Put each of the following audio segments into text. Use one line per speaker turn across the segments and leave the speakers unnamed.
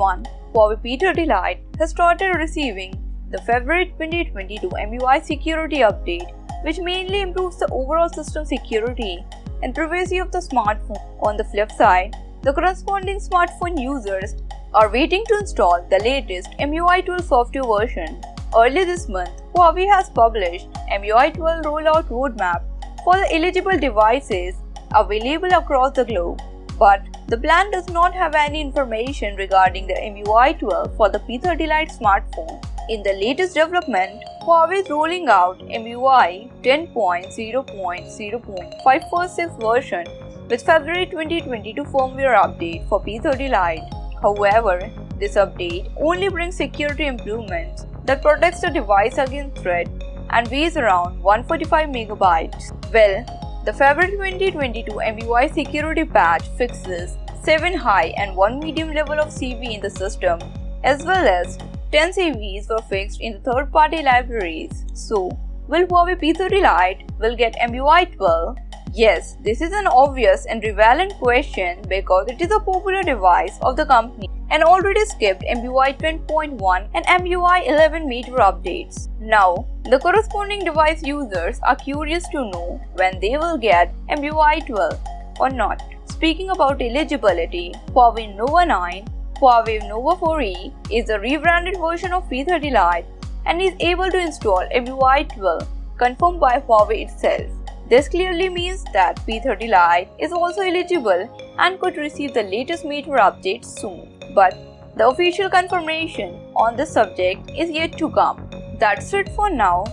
everyone, Huawei P30 Lite has started receiving the February 2022 EMUI security update, which mainly improves the overall system security and privacy of the smartphone. On the flip side, the corresponding smartphone users are waiting to install the latest EMUI 12 software version. Early this month, Huawei has published EMUI 12 rollout roadmap for the eligible devices available across the globe. But the plan does not have any information regarding the EMUI 12 for the P30 Lite smartphone. In the latest development, Huawei is rolling out EMUI 10.0.0.546 version with February 2022 firmware update for P30 Lite. However, this update only brings security improvements that protects the device against threat and weighs around 145 megabytes. Well, the February 2022 EMUI security patch fixes 7 high and 1 medium level of CV in the system, as well as 10 CVs were fixed in the third-party libraries. So, will Huawei P30 Lite will get EMUI 12? Yes, this is an obvious and relevant question because it is a popular device of the company and already skipped EMUI 10.1 and EMUI 11 major updates. Now, the corresponding device users are curious to know when they will get EMUI 12 or not. Speaking about eligibility, Huawei Nova 9, Huawei Nova 4e is a rebranded version of P30 Lite and is able to install EMUI 12, confirmed by Huawei itself. This clearly means that P30 Lite is also eligible and could receive the latest major updates soon. But the official confirmation on this subject is yet to come. That's it for now.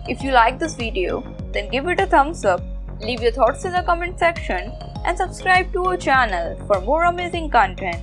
If you like this video, then give it a thumbs up, leave your thoughts in the comment section and subscribe to our channel for more amazing content.